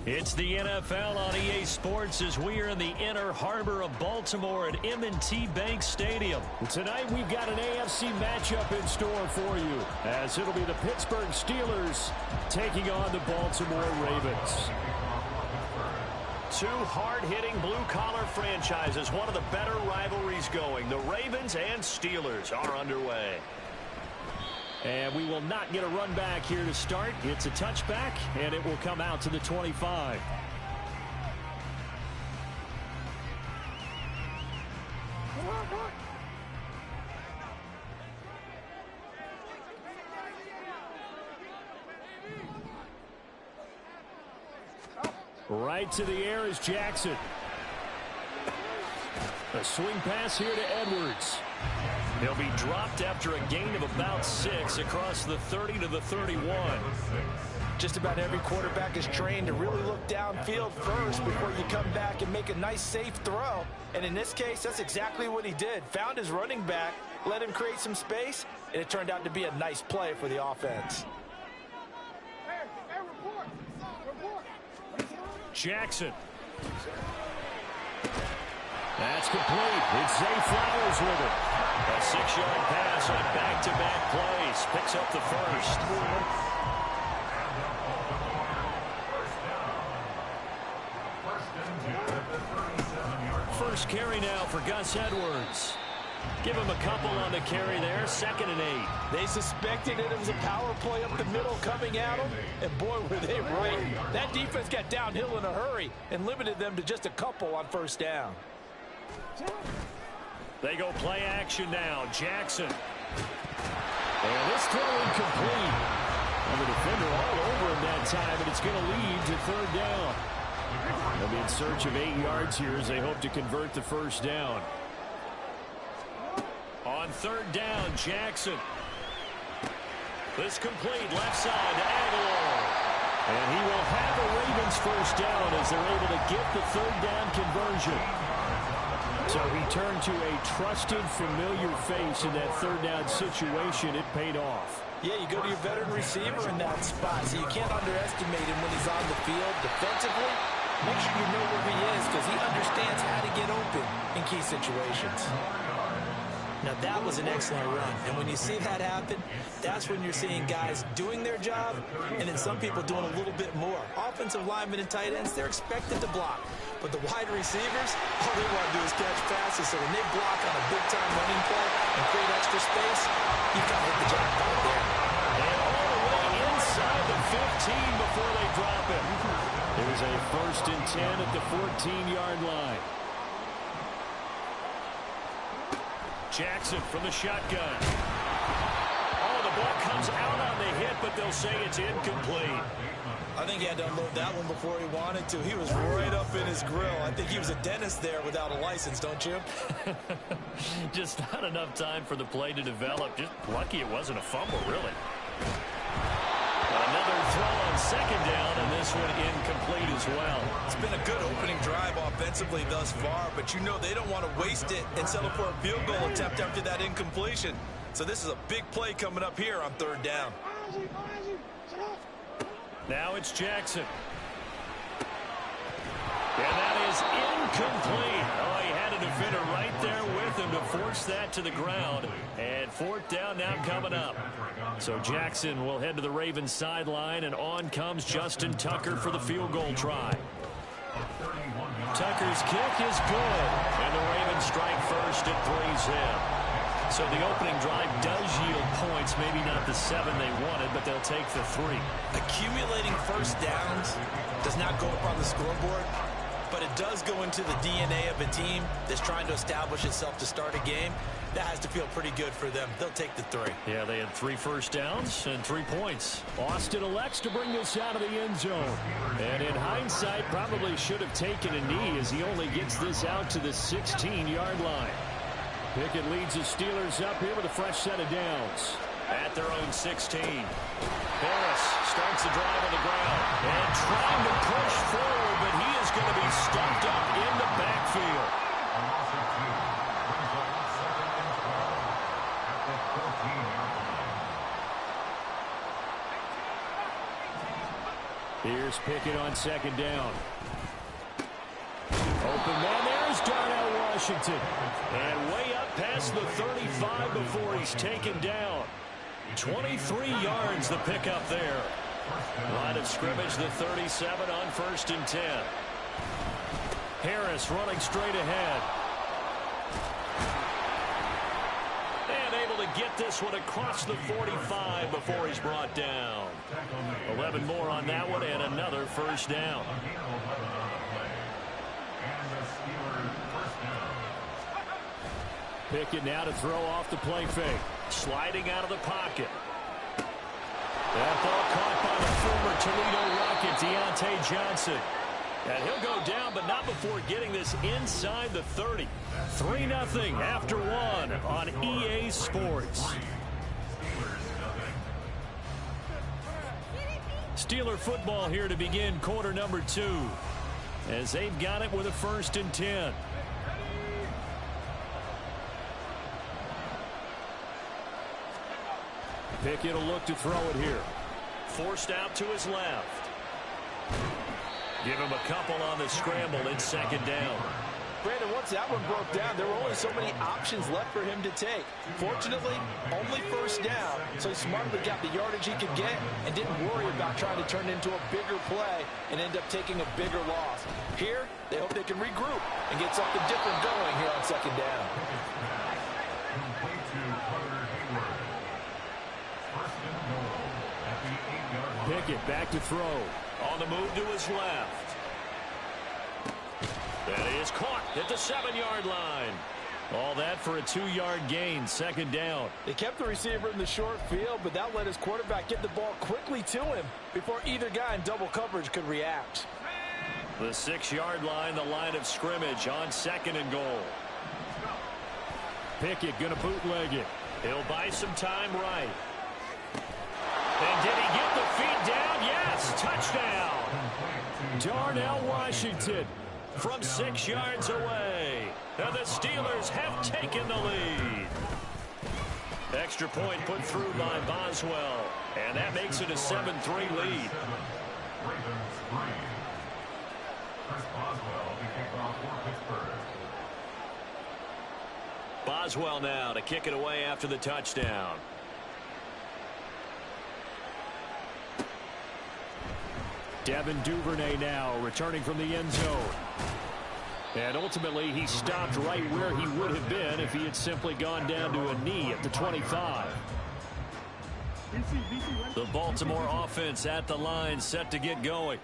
It's the NFL on EA Sports as we are in the inner harbor of Baltimore at M&T Bank Stadium. Tonight we've got an AFC matchup in store for you, as it'll be the Pittsburgh Steelers taking on the Baltimore Ravens. Two hard-hitting blue-collar franchises, one of the better rivalries going. The Ravens and Steelers are underway. And we will not get a run back here to start. It's a touchback, and it will come out to the 25. Right to the air is Jackson. A swing pass here to Edwards. He'll be dropped after a gain of about 6 across the 30 to the 31. Just about every quarterback is trained to really look downfield first before you come back and make a nice, safe throw. And in this case, that's exactly what he did. Found his running back, let him create some space, and it turned out to be a nice play for the offense. Jackson. That's complete. It's Zay Flowers with it. A 6-yard pass on back-to-back plays. Picks up the first. First carry now for Gus Edwards. Give him a couple on the carry there. 2nd and 8. They suspected it was a power play up the middle coming at them, and boy, were they right. That defense got downhill in a hurry and limited them to just a couple on first down. They go play action now. Jackson. And this throw incomplete. And the defender all over him that time, and it's going to lead to 3rd down. They'll be in search of 8 yards here as they hope to convert the first down. On 3rd down, Jackson. This complete left side to Aguilar. And he will have a Ravens first down as they're able to get the 3rd down conversion. So he turned to a trusted, familiar face in that 3rd down situation. It paid off. Yeah, you go to your veteran receiver in that spot, so you can't underestimate him when he's on the field defensively. Make sure you know where he is because he understands how to get open in key situations. Now, that was an excellent run. And when you see that happen, that's when you're seeing guys doing their job and then some people doing a little bit more. Offensive linemen and tight ends, they're expected to block. But the wide receivers, all they want to do is catch passes. So when they block on a big-time running play and create extra space, you've got to hit the jackpot there. And all the way inside the 15 before they drop it. It was a 1st and 10 at the 14-yard line. Jackson from the shotgun. Oh, the ball comes out on the hit, but they'll say it's incomplete. I think he had to unload that one before he wanted to. He was right up in his grill. I think he was a dentist there without a license, don't you? Just not enough time for the play to develop. Just lucky it wasn't a fumble, really. Another throw on 2nd down, and this one incomplete as well. It's been a good opening drive offensively thus far, but you know they don't want to waste it and settle for a field goal attempt after that incompletion. So this is a big play coming up here on 3rd down. Now it's Jackson. And that is incomplete. Oh, he had a defender right there with him to force that to the ground. And 4th down now coming up. So Jackson will head to the Ravens sideline, and on comes Justin Tucker for the field goal try. Tucker's kick is good, and the Ravens strike first at 3-zip. So the opening drive does yield points, maybe not the 7 they wanted, but they'll take the 3. Accumulating first downs does not go up on the scoreboard, but it does go into the DNA of a team that's trying to establish itself to start a game. That has to feel pretty good for them. They'll take the 3. Yeah, they had 3 first downs and 3 points. Austin elects to bring this out of the end zone. And in hindsight, probably should have taken a knee as he only gets this out to the 16-yard line. Pickett leads the Steelers up here with a fresh set of downs. At their own 16. Harris starts the drive on the ground and trying to push forward, but he is going to be stuffed up in the backfield. Here's Pickett on second down. Open man, there's Darnell Washington. And way up past the 35 before he's taken down. 23 yards the pickup there. Line of scrimmage, the 37 on 1st and 10. Harris running straight ahead. And able to get this one across the 45 before he's brought down. 11 more on that one and another first down. Pickett now to throw off the play fake. Sliding out of the pocket. That ball caught by the former Toledo Rocket, Deontay Johnson. And he'll go down, but not before getting this inside the 30. 3-0 after one on EA Sports. Steeler football here to begin quarter number 2. As they've got it with a 1st and 10. Pickett will look to throw it here. Forced out to his left. Give him a couple on the scramble. It's second down. Brandon, once that one broke down, there were only so many options left for him to take. Fortunately, only first down, so he smartly got the yardage he could get and didn't worry about trying to turn it into a bigger play and end up taking a bigger loss. Here, they hope they can regroup and get something different going here on second down. Pickett back to throw. On the move to his left. That is caught at the 7-yard line. All that for a 2-yard gain, second down. They kept the receiver in the short field, but that let his quarterback get the ball quickly to him before either guy in double coverage could react. The 6-yard line, the line of scrimmage on 2nd and goal. Pickett going to bootleg it. He'll buy some time right. And did he get the feet down? Yes, touchdown. Darnell Washington from 6 yards away. And the Steelers have taken the lead. Extra point put through by Boswell. And that makes it a 7-3 lead. Boswell now to kick it away after the touchdown. Devin Duvernay now returning from the end zone. And ultimately he stopped right where he would have been if he had simply gone down to a knee at the 25. The Baltimore offense at the line set to get going.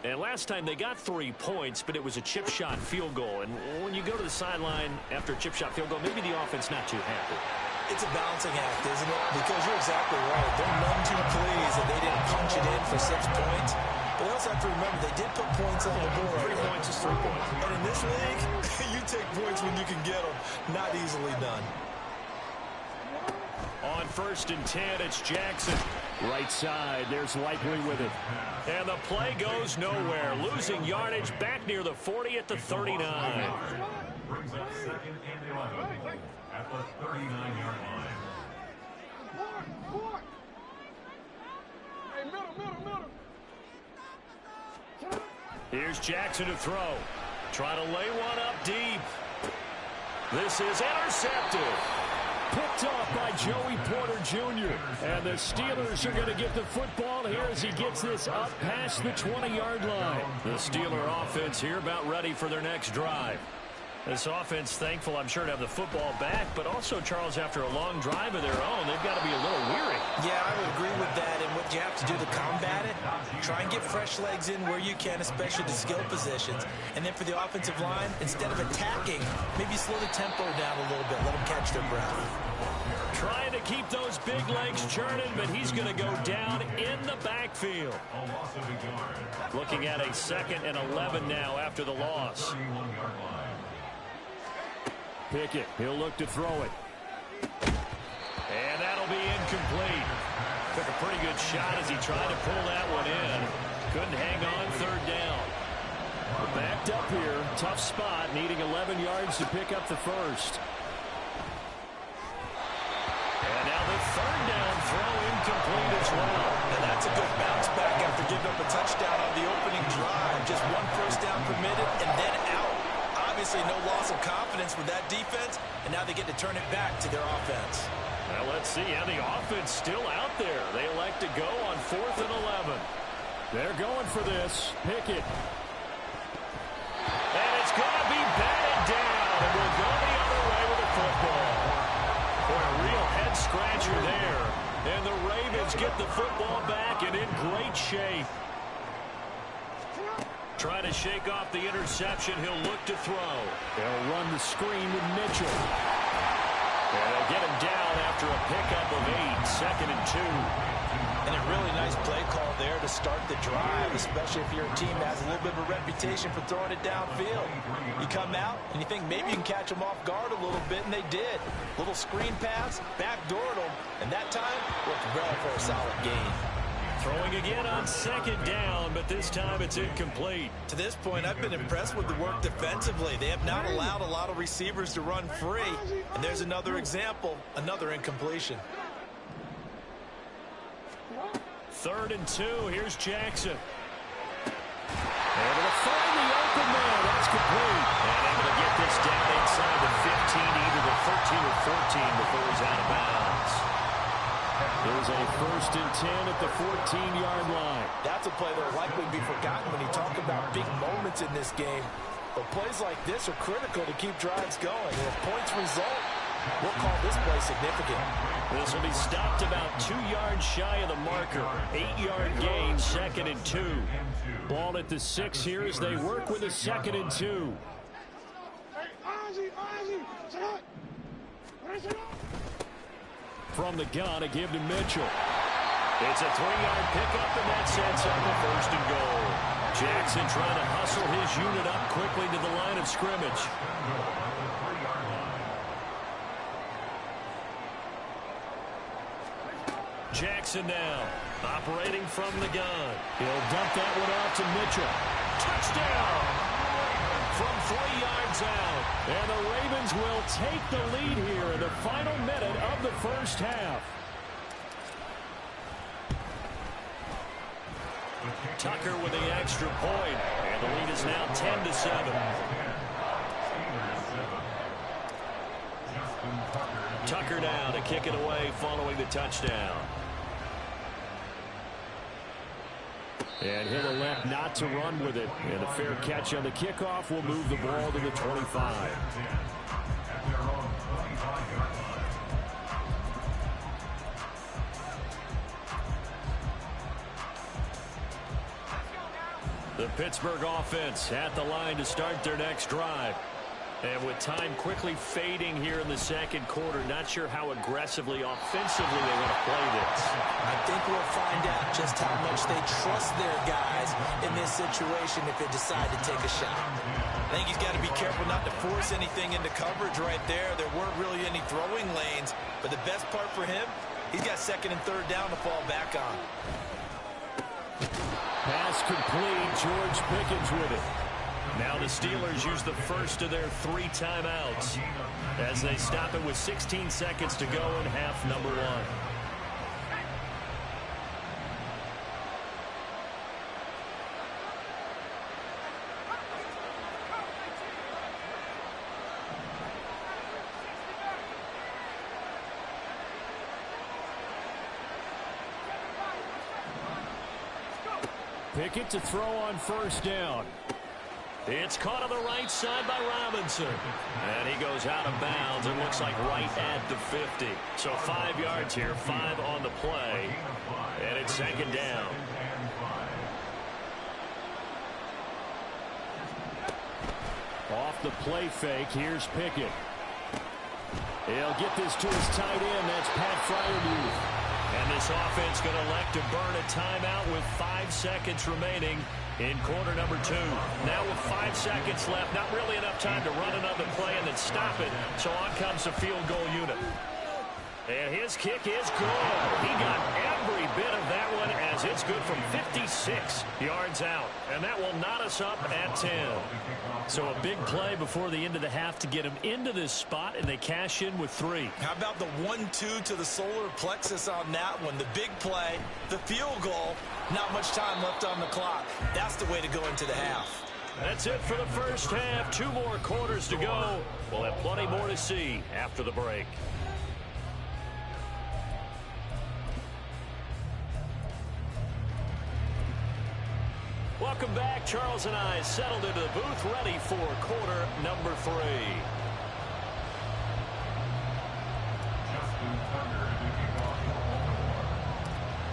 And last time they got 3 points, but it was a chip shot field goal. And when you go to the sideline after a chip shot field goal, maybe the offense not too happy. It's a balancing act, isn't it? Because you're exactly right. They're none too pleased that they didn't punch it in for 6 points. But they also have to remember they did put points on the board. 3 points is 3 points. And in this league, you take points when you can get them. Not easily done. On 1st and 10, it's Jackson. Right side, there's Likely with it. And the play goes nowhere. Losing yardage back near the 40 at the 39. Brings up 2nd and 11 at the 39-yard line. Hey, middle. Here's Jackson to throw. Try to lay one up deep. This is intercepted. Picked off by Joey Porter Jr. And the Steelers are going to get the football here as he gets this up past the 20-yard line. The Steeler offense here about ready for their next drive. This offense thankful, I'm sure, to have the football back, but also, Charles, after a long drive of their own, they've got to be a little weary. Yeah, I would agree with that. And what you have to do to combat it, try and get fresh legs in where you can, especially the skill positions. And then for the offensive line, instead of attacking, maybe slow the tempo down a little bit. Let them catch their breath. Trying to keep those big legs churning, but he's going to go down in the backfield. Looking at a 2nd and 11 now after the loss. Pickett, he'll look to throw it. And that'll be incomplete. Took a pretty good shot as he tried to pull that one in. Couldn't hang on 3rd down. We're backed up here. Tough spot, needing 11 yards to pick up the first. And now the 3rd down throw incomplete as well. And that's a good bounce back after after giving up a touchdown on the opening drive. Just one first down permitted and then out. Obviously no loss of confidence with that defense, and now they get to turn it back to their offense. Well, let's see. And the offense still out there. They elect to go on 4th and 11. They're going for this. Pickett. And it's going to be batted down. And we'll go the other way with the football. Boy, a real head-scratcher there. And the Ravens get the football back and in great shape. Trying to shake off the interception. He'll look to throw. They'll run the screen with Mitchell. And they'll get him down after a pickup of 8, 2nd and 2. And a really nice play call there to start the drive, especially if you're a team that has a little bit of a reputation for throwing it downfield. You come out and you think maybe you can catch them off guard a little bit, and they did. Little screen pass, backdoored them, and that time worked well for a solid gain. Throwing again on 2nd down, but this time it's incomplete. To this point, I've been impressed with the work defensively. They have not allowed a lot of receivers to run free. And there's another example, another incompletion. 3rd and 2. Here's Jackson. Able to find the open man. That's complete. And able to get this down inside the 15, either the 13 or 14 before he's out of bounds. There's a 1st and 10 at the 14-yard line. That's a play that will likely be forgotten when you talk about big moments in this game. But plays like this are critical to keep drives going. And if points result, we'll call this play significant. This will be stopped about 2 yards shy of the marker. 8-yard gain, 2nd and 2. Ball at the 6 here as they work with a 2nd and 2. From the gun, a give to Mitchell. It's a 3-yard pickup, and that sets up the 1st and goal. Jackson trying to hustle his unit up quickly to the line of scrimmage. Jackson now, operating from the gun. He'll dump that one off to Mitchell. Touchdown! From 3 yards out. And the Ravens will take the lead here in the final minute of the first half. Tucker with the extra point. And the lead is now 10-7. Tucker now to kick it away following the touchdown. And he'll elect not to run with it. And a fair catch on the kickoff will move the ball to the 25. The Pittsburgh offense at the line to start their next drive. And with time quickly fading here in the 2nd quarter, not sure how aggressively, offensively they want to play this. I think we'll find out just how much they trust their guys in this situation if they decide to take a shot. I think he's got to be careful not to force anything into coverage right there. There weren't really any throwing lanes, but the best part for him, he's got 2nd and 3rd down to fall back on. Pass complete. George Pickens with it. Now the Steelers use the first of their 3 timeouts as they stop it with 16 seconds to go in half number 1. Pickett to throw on 1st down. It's caught on the right side by Robinson. And he goes out of bounds. It looks like right at the 50. So 5 yards here, 5 on the play. And it's 2nd down. Off the play fake, here's Pickett. He'll get this to his tight end. That's Pat Freiermuth. And this offense going to elect to burn a timeout with 5 seconds remaining in quarter number 2. Now with 5 seconds left, not really enough time to run another play and then stop it. So on comes the field goal unit. And his kick is good. He got every bit of that one as it one's good from 56 yards out. And that will knot us up at 10. So a big play before the end of the half to get them into this spot, and they cash in with 3. How about the 1-2 to the solar plexus on that one? The big play, the field goal, not much time left on the clock. That's the way to go into the half. That's it for the first half. 2 more quarters to go. We'll have plenty more to see after the break. Welcome back. Charles and I settled into the booth, ready for quarter number 3.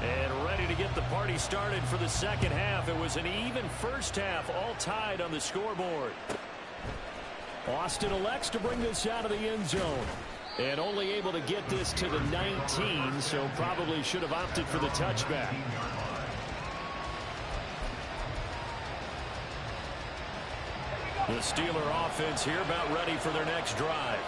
And ready to get the party started for the second half. It was an even first half, all tied on the scoreboard. Austin elects to bring this out of the end zone. And only able to get this to the 19, so probably should have opted for the touchback. The Steeler offense here about ready for their next drive.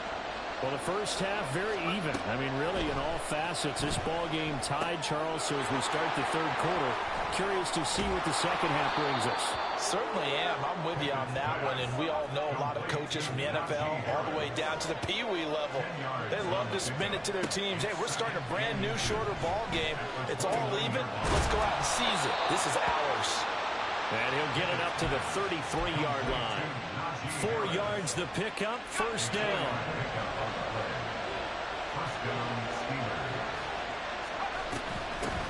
Well, the first half, very even. I mean, really, in all facets, this ball game tied, Charles. So as we start the third quarter, curious to see what the second half brings us. Certainly am. I'm with you on that one. And we all know a lot of coaches from the NFL all the way down to the Pee Wee level. They love to spin it to their teams. Hey, we're starting a brand new, shorter ball game. It's all even. Let's go out and seize it. This is ours. And he'll get it up to the 33-yard line. 4 yards the pickup, first down.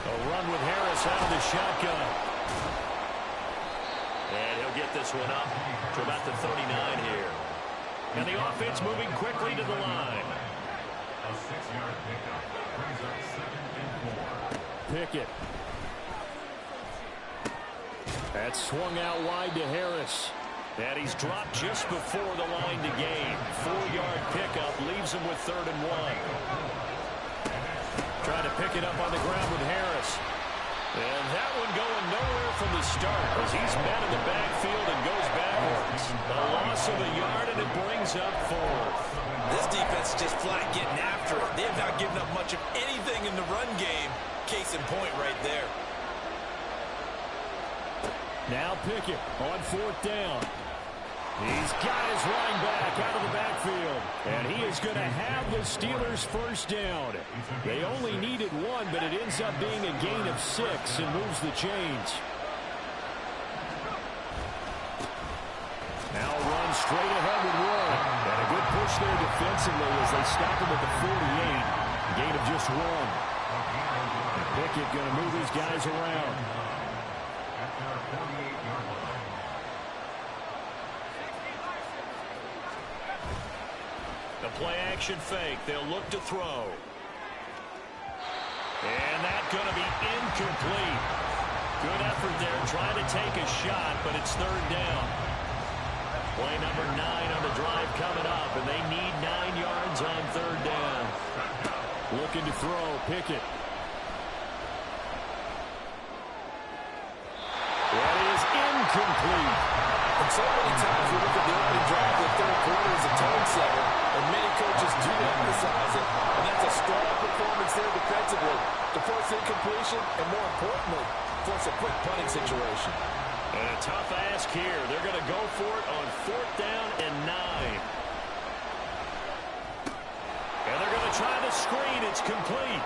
A run with Harris out of the shotgun. And he'll get this one up to about the 39 here. And the offense moving quickly to the line. A 6-yard pickup brings up 2nd and 4. Pickett. That's swung out wide to Harris. And he's dropped just before the line to gain. 4-yard pickup leaves him with 3rd and 1. Trying to pick it up on the ground with Harris. And that one going nowhere from the start as he's met in the backfield and goes backwards. A loss of a yard, and it brings up 4th. This defense is just flat getting after it. They have not given up much of anything in the run game. Case in point right there. Now Pickett on 4th down. He's got his running back out of the backfield. And he is going to have the Steelers first down. They only needed 1, but it ends up being a gain of 6 and moves the chains. Now run straight ahead with Warren. And a good push there defensively as they stop him at the 48. Gain of just 1. Pickett going to move his guys around. The play-action fake. They'll look to throw. And that's going to be incomplete. Good effort there trying to take a shot, but it's 3rd down. Play number 9 on the drive coming up, and they need 9 yards on 3rd down. Looking to throw, Pickett. That is incomplete. And so many times we look at the opening drive of the third quarter as a tone setter, and many coaches do emphasize it. And that's a strong performance there defensively to force incompletion and, more importantly, force a quick punting situation. And a tough ask here. They're going to go for it on 4th down and 9. And they're going to try the screen. It's complete.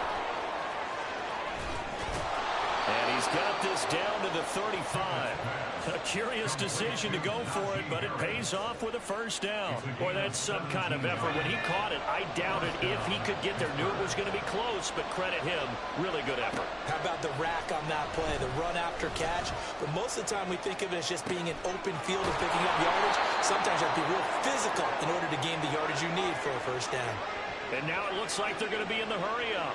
And he's got this down to the 35. A curious decision to go for it, but it pays off with a first down. Boy, that's some kind of effort. When he caught it, I doubted if he could get there. Knew it was going to be close, but credit him. Really good effort. How about the rack on that play, the run after catch? But most of the time we think of it as just being an open field and picking up yardage. Sometimes you have to be real physical in order to gain the yardage you need for a first down. And now it looks like they're going to be in the hurry-up.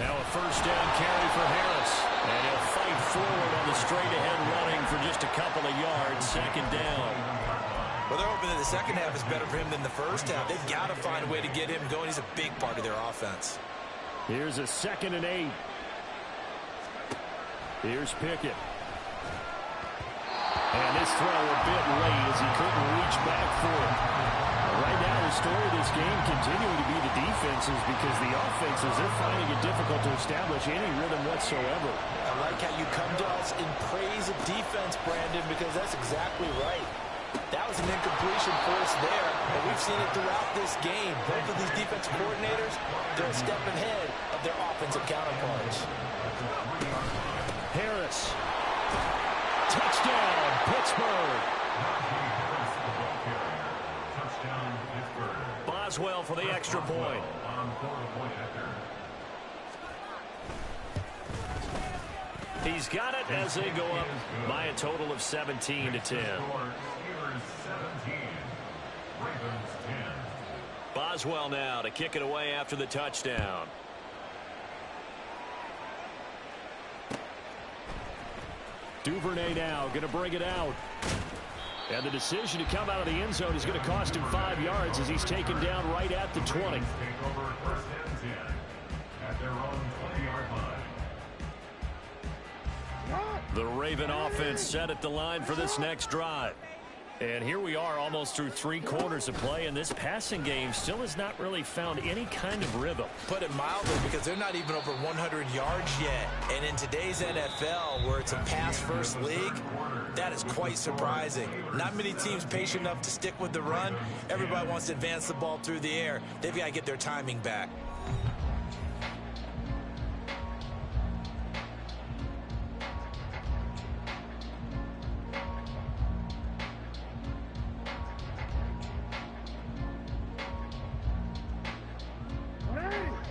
Now a first down carry for Harris. And he'll fight forward on the straight-ahead running for just a couple of yards. 2nd down. Well, they're hoping that the second half is better for him than the first half. They've got to find a way to get him going. He's a big part of their offense. Here's a 2nd and 8. Here's Pickett. And this throw a bit late as he couldn't reach back for it. Right now, story of this game continuing to be the defenses because the offenses, they're finding it difficult to establish any rhythm whatsoever. I like how you come to us in praise of defense, Brandon, because that's exactly right. That was an incompletion for us there, and we've seen it throughout this game. Both of these defense coordinators, they're a step ahead of their offensive counterparts. Harris. Touchdown, Pittsburgh. Boswell for the extra point. He's got it as they go up by a total of 17-10. Boswell now to kick it away after the touchdown. Duvernay now going to bring it out. And the decision to come out of the end zone is going to cost him 5 yards as he's taken down right at the 20. The Raven offense set at the line for this next drive. And here we are almost through 3 quarters of play, and this passing game still has not really found any kind of rhythm. Put it mildly, because they're not even over 100 yards yet. And in today's NFL, where it's a pass-first league, that is quite surprising. Not many teams patient enough to stick with the run. Everybody wants to advance the ball through the air. They've got to get their timing back.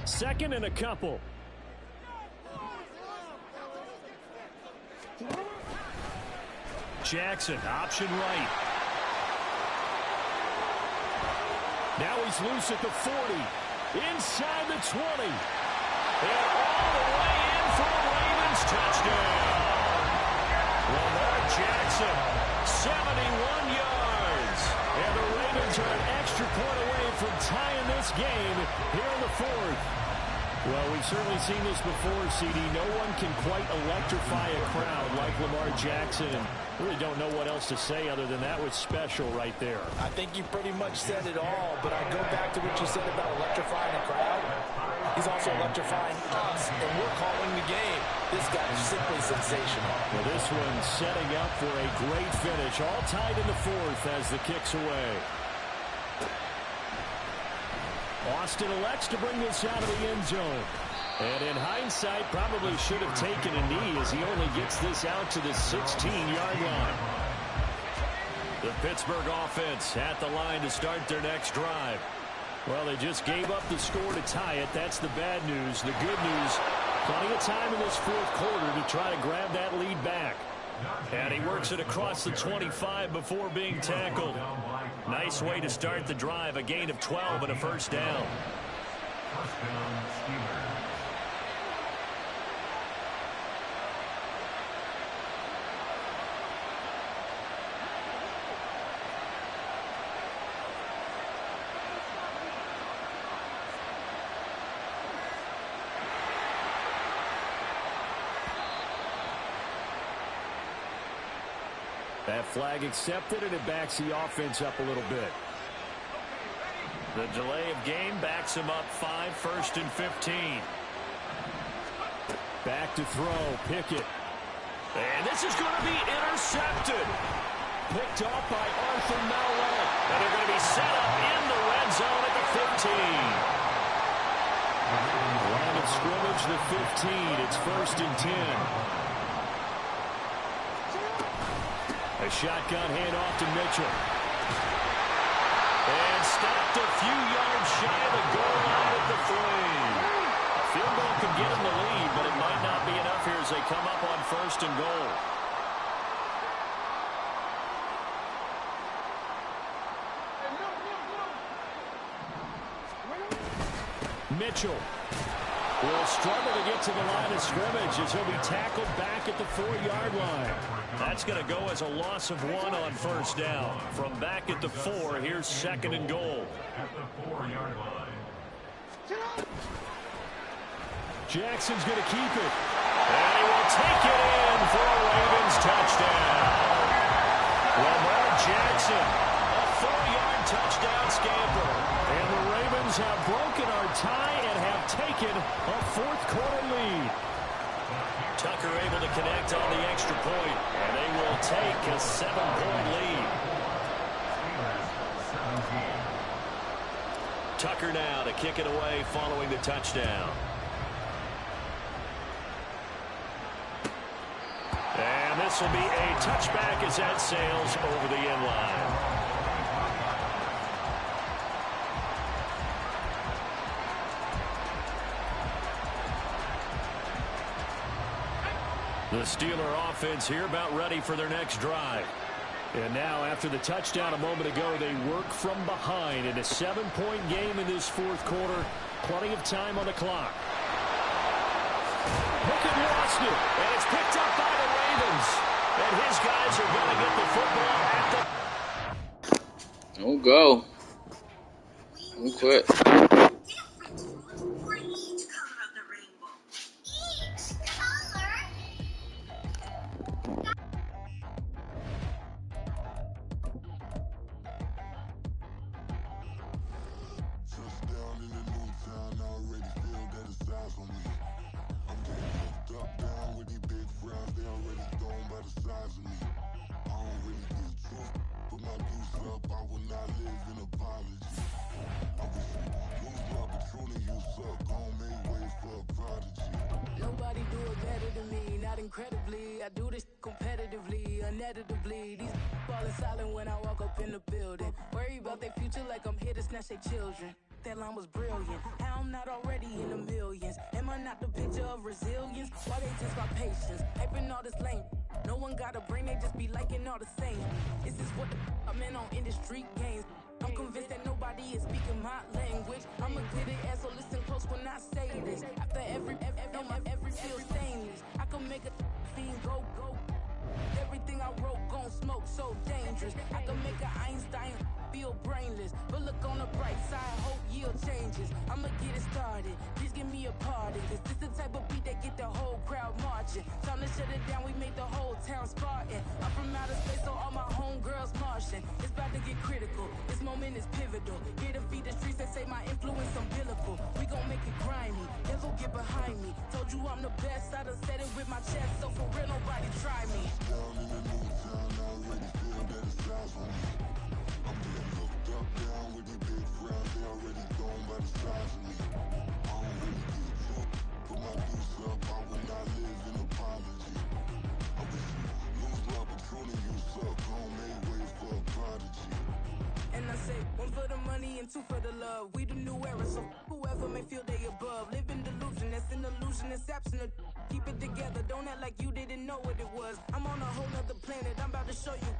Second and a couple. Jackson, option right. Now he's loose at the 40. Inside the 20. And all the way in for a Ravens touchdown. Lamar Jackson, 71 yards. And the Ravens are an extra point away from tying this game here in the 4th. Well, we've certainly seen this before, CD. No one can quite electrify a crowd like Lamar Jackson. And really don't know what else to say other than that was special right there. I think you pretty much said it all, but I go back to what you said about electrifying a crowd. He's also electrifying us, and we're calling the game. This guy is simply sensational. Well, this one's setting up for a great finish. All tied in the 4th as the kick's away. Austin elects to bring this out of the end zone. And in hindsight, probably should have taken a knee as he only gets this out to the 16-yard line. The Pittsburgh offense at the line to start their next drive. Well, they just gave up the score to tie it. That's the bad news. The good news, plenty of time in this 4th quarter to try to grab that lead back. And he works it across the 25 before being tackled. Nice way to start the drive. A gain of 12 and a first down. That flag accepted, and it backs the offense up a little bit. The delay of game backs him up 5, 1st and 15. Back to throw, Pickett. And this is going to be intercepted. Picked off by Arthur Mallett. And they're going to be set up in the red zone at the 15. Line of scrimmage, the 15. It's 1st and 10. A shotgun handoff to Mitchell. And stopped a few yards shy of the goal line at the Flame. A field goal could get him the lead, but it might not be enough here as they come up on 1st and goal. Mitchell will struggle to get to the line of scrimmage as he'll be tackled back at the 4-yard line. That's going to go as a loss of 1 on 1st down. From back at the 4, here's 2nd and goal. At the 4-yard line. Jackson's going to keep it. And he will take it in for a Ravens touchdown. Lamar Jackson, a 4-yard touchdown scamper. And the Ravens have broken our tie and have taken a fourth-quarter lead. Tucker able to connect on the extra point, and they will take a 7-point lead. Tucker now to kick it away following the touchdown. And this will be a touchback as that sails over the end line. The Steeler offense here about ready for their next drive. And now after the touchdown a moment ago, they work from behind in a 7-point game in this fourth quarter. Plenty of time on the clock. Pickett lost it. And it's picked up by the Ravens. And his guys are going to get the football at the... Don't go. Don't quit. Incredibly, I do this competitively, uneditably. These falling silent when I walk up in the building. Worry about their future like I'm here to snatch their children. That line was brilliant. How I'm not already in the millions. Am I not the picture of resilience? Why they test my patience? Hyping all this lame. No one got a brain, they just be liking all the same. This is what I'm in on industry games. I'm convinced that nobody is speaking my language. I'm a good ass, so listen close when I say this. After every feel stainless. I can make a fiend go. Everything I wrote gon' smoke, so dangerous. I can make an Einstein feel brainless. But look on the bright side, hope yield changes. I'ma get it started, please give me a party. Cause this the type of beat that get the whole crowd marching. Time to shut it down, we made the whole town Spartan. I'm from outer space, so all my homegirls Martian. It's about to get critical, this moment is pivotal. Here to feed the streets that say my influence umbilical. We gon' make it grimy, never get behind me. Told you I'm the best, I done said it with my chest. So for real, nobody try me. Down in the new town, I already feel that it's eyes on me. I'm getting hooked up down with these big frowns, they already gone by the size of me. I don't really get took, put my deuce up, I will not live in apology. I wish you lose my patrolling, you suck, home made way for a prodigy. And I say, one for the money and two for the love. We the new era, so whoever may feel they above. Live in delusion, that's an illusion, that's absent. Keep it together, don't act like you didn't know what it was. I'm on a whole nother planet, I'm about to show you.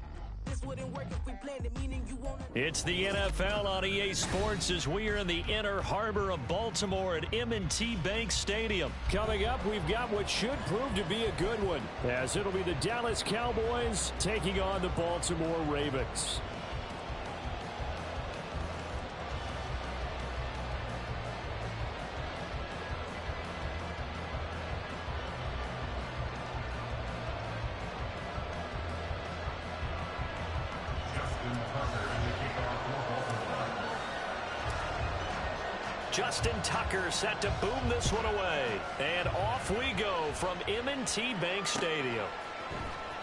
This wouldn't work if we planned it, meaning you won't. It's the NFL on EA Sports as we are in the inner harbor of Baltimore at M&T Bank Stadium. Coming up, we've got what should prove to be a good one, as it'll be the Dallas Cowboys taking on the Baltimore Ravens. Justin Tucker set to boom this one away. And off we go from M&T Bank Stadium.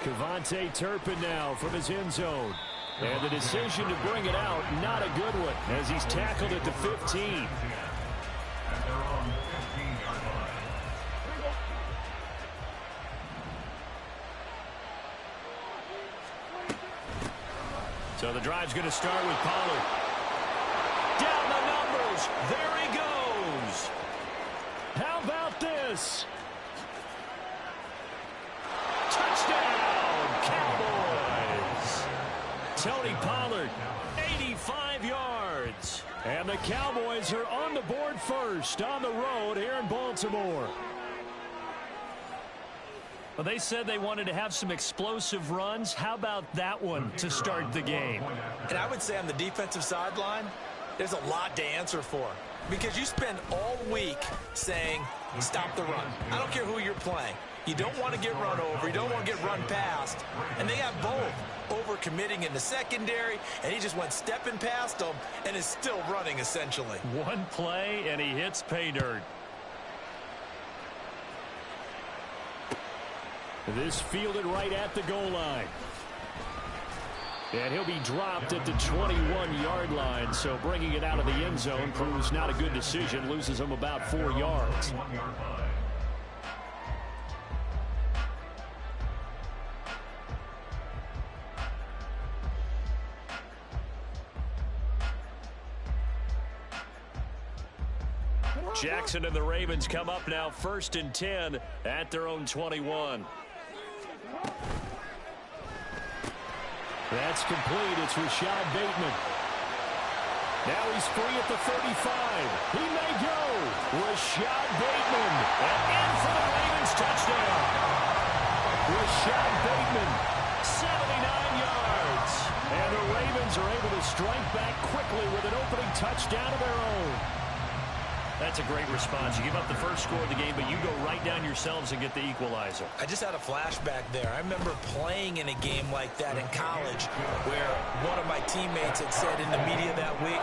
Kevontae Turpin now from his end zone. And the decision to bring it out, not a good one, as he's tackled at the 15. And they're on the 15-yard line. So the drive's going to start with Pollard. Down the numbers. There he goes. How about this? Touchdown, Cowboys. Tony Pollard, 85 yards. And the Cowboys are on the board first on the road here in Baltimore. Well, they said they wanted to have some explosive runs. How about that one to start the game? And I would say on the defensive sideline, there's a lot to answer for. Because you spend all week saying, stop the run. I don't care who you're playing. You don't want to get run over. You don't want to get run past. And they have both. overcommitting in the secondary, and he just went stepping past them and is still running, essentially. One play, and he hits pay dirt. This fielded right at the goal line. And he'll be dropped at the 21-yard line, so bringing it out of the end zone proves not a good decision, loses him about 4 yards. Jackson and the Ravens come up now 1st and 10 at their own 21. That's complete. It's Rashad Bateman. Now he's free at the 35. He may go. Rashad Bateman. And in for the Ravens touchdown. Rashad Bateman, 79 yards. And the Ravens are able to strike back quickly with an opening touchdown of their own. That's a great response. You give up the first score of the game, but you go right down yourselves and get the equalizer. I just had a flashback there. I remember playing in a game like that in college where one of my teammates had said in the media that week,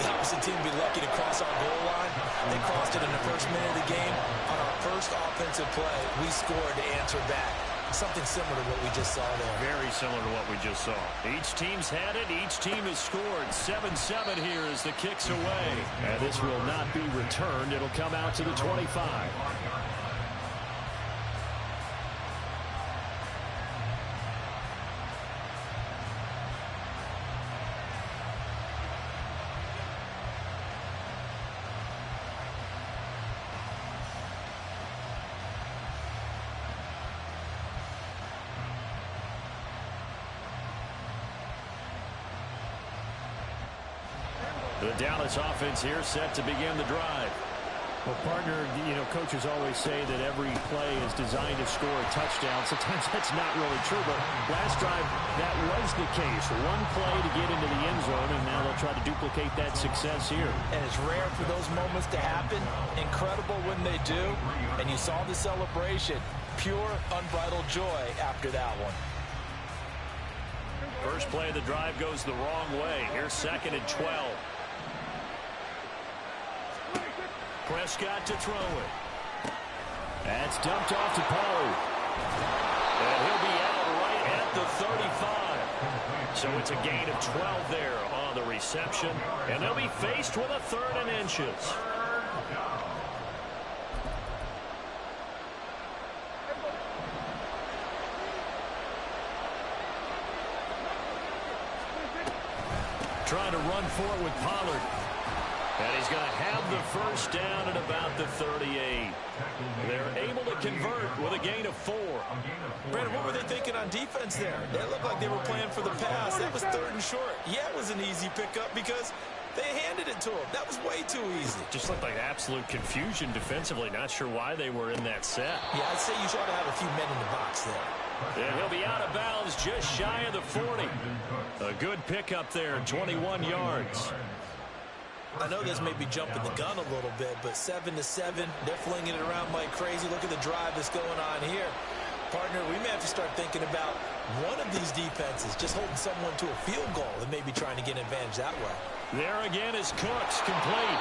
the opposite team would be lucky to cross our goal line. They crossed it in the first minute of the game. On our first offensive play, we scored to answer back. Something similar to what we just saw there. Very similar to what we just saw. Each team's had it. Each team has scored. 7-7 here as the kick's away. And this will not be returned. It'll come out to the 25. The Dallas offense here set to begin the drive. Well, partner, coaches always say that every play is designed to score a touchdown. Sometimes that's not really true, but last drive, that was the case. One play to get into the end zone, and now they'll try to duplicate that success here. And it's rare for those moments to happen. Incredible when they do. And you saw the celebration. Pure, unbridled joy after that one. First play of the drive goes the wrong way. Here's 2nd and 12. Prescott to throw it. That's dumped off to Pollard. And he'll be out right at the 35. So it's a gain of 12 there on the reception. And they'll be faced with a 3rd and inches. Trying to run for it with Pollard. And he's going to have the first down at about the 38. They're able to convert with a gain of 4. Brandon, what were they thinking on defense there? They looked like they were playing for the pass. That was 3rd and short. Yeah, it was an easy pickup because they handed it to him. That was way too easy. Just looked like absolute confusion defensively. Not sure why they were in that set. Yeah, I'd say you ought to have a few men in the box there. And he'll be out of bounds just shy of the 40. A good pickup there, 21 yards. I know this may be jumping the gun a little bit, but 7-7, they're flinging it around like crazy. Look at the drive that's going on here. Partner, we may have to start thinking about one of these defenses just holding someone to a field goal and maybe trying to get an advantage that way. There again is Cooks, complete.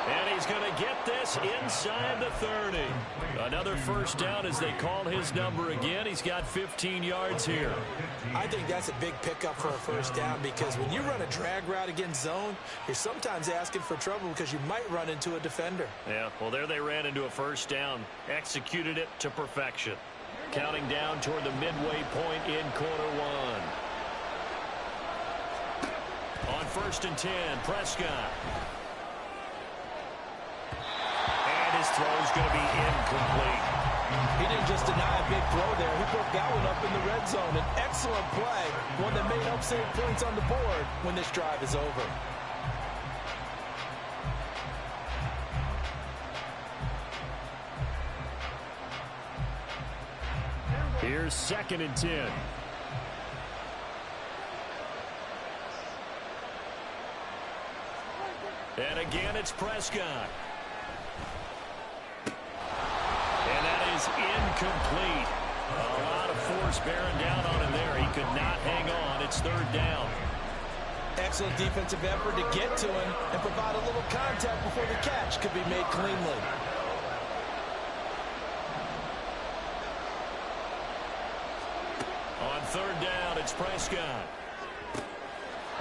And he's going to get this inside the 30. Another first down as they call his number again. He's got 15 yards here. I think that's a big pickup for a first down because when you run a drag route against zone, you're sometimes asking for trouble because you might run into a defender. Yeah, well, there they ran into a first down. Executed it to perfection. Counting down toward the midway point in quarter 1. On 1st and 10, Prescott. His throw is going to be incomplete. He didn't just deny a big throw there. He broke that one up in the red zone. An excellent play, one that may help save points on the board when this drive is over. Here's 2nd and 10. And again, it's Prescott. And that is incomplete. A lot of force bearing down on him there. He could not hang on. It's third down. Excellent defensive effort to get to him and provide a little contact before the catch could be made cleanly. On third down, it's Prescott.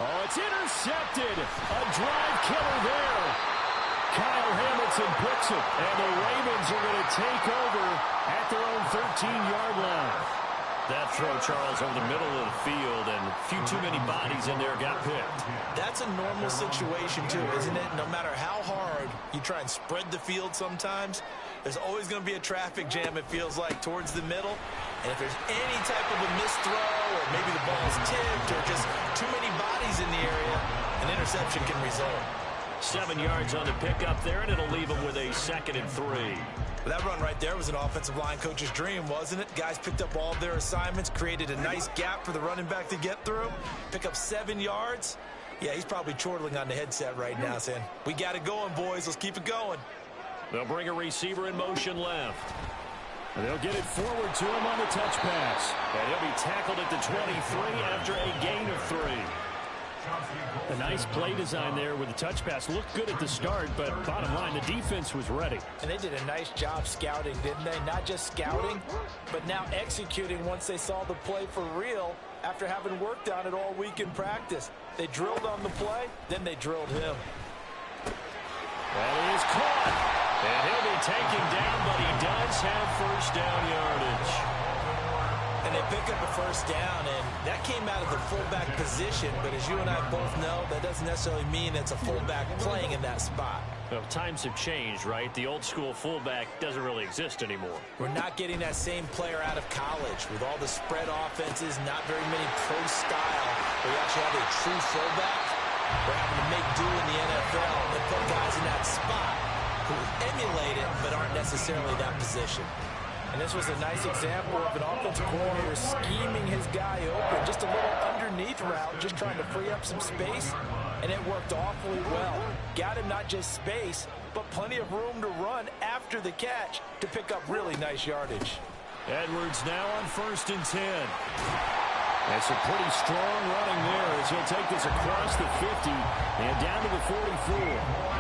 Oh, it's intercepted. A drive killer there. Kyle Hamilton picks it, and the Ravens are going to take over at their own 13-yard line. That throw, Charles, over the middle of the field, and a few too many bodies in there got picked. That's a normal situation, too, isn't it? No matter how hard you try and spread the field sometimes, there's always going to be a traffic jam, it feels like, towards the middle. And if there's any type of a missed throw, or maybe the ball's tipped, or just too many bodies in the area, an interception can result. 7 yards on the pickup there, and it'll leave them with a 2nd and 3. That run right there was an offensive line coach's dream, wasn't it? Guys picked up all of their assignments, created a nice gap for the running back to get through, pick up 7 yards. Yeah, he's probably chortling on the headset right now saying, we got it going, boys. Let's keep it going. They'll bring a receiver in motion left. And they'll get it forward to him on the touch pass. And he'll be tackled at the 23 after a gain of 3. A nice play design there with the touch pass. Looked good at the start, but bottom line, the defense was ready. And they did a nice job scouting, didn't they? Not just scouting, but now executing once they saw the play for real after having worked on it all week in practice. They drilled on the play, then they drilled him. That is caught. And he'll be taken down, but he does have first down yardage. And they pick up a first down, and that came out of the fullback position. But as you and I both know, that doesn't necessarily mean it's a fullback playing in that spot. Well, times have changed, right? The old school fullback doesn't really exist anymore. We're not getting that same player out of college with all the spread offenses, not very many pro style, where you actually have a true fullback. We're having to make do in the NFL and put guys in that spot who emulate it but aren't necessarily that position. And this was a nice example of an offensive coordinator scheming his guy open. Just a little underneath route, just trying to free up some space, and it worked awfully well. Got him not just space, but plenty of room to run after the catch to pick up really nice yardage. Edwards now on 1st and 10. That's a pretty strong running there as he'll take this across the 50 and down to the 44.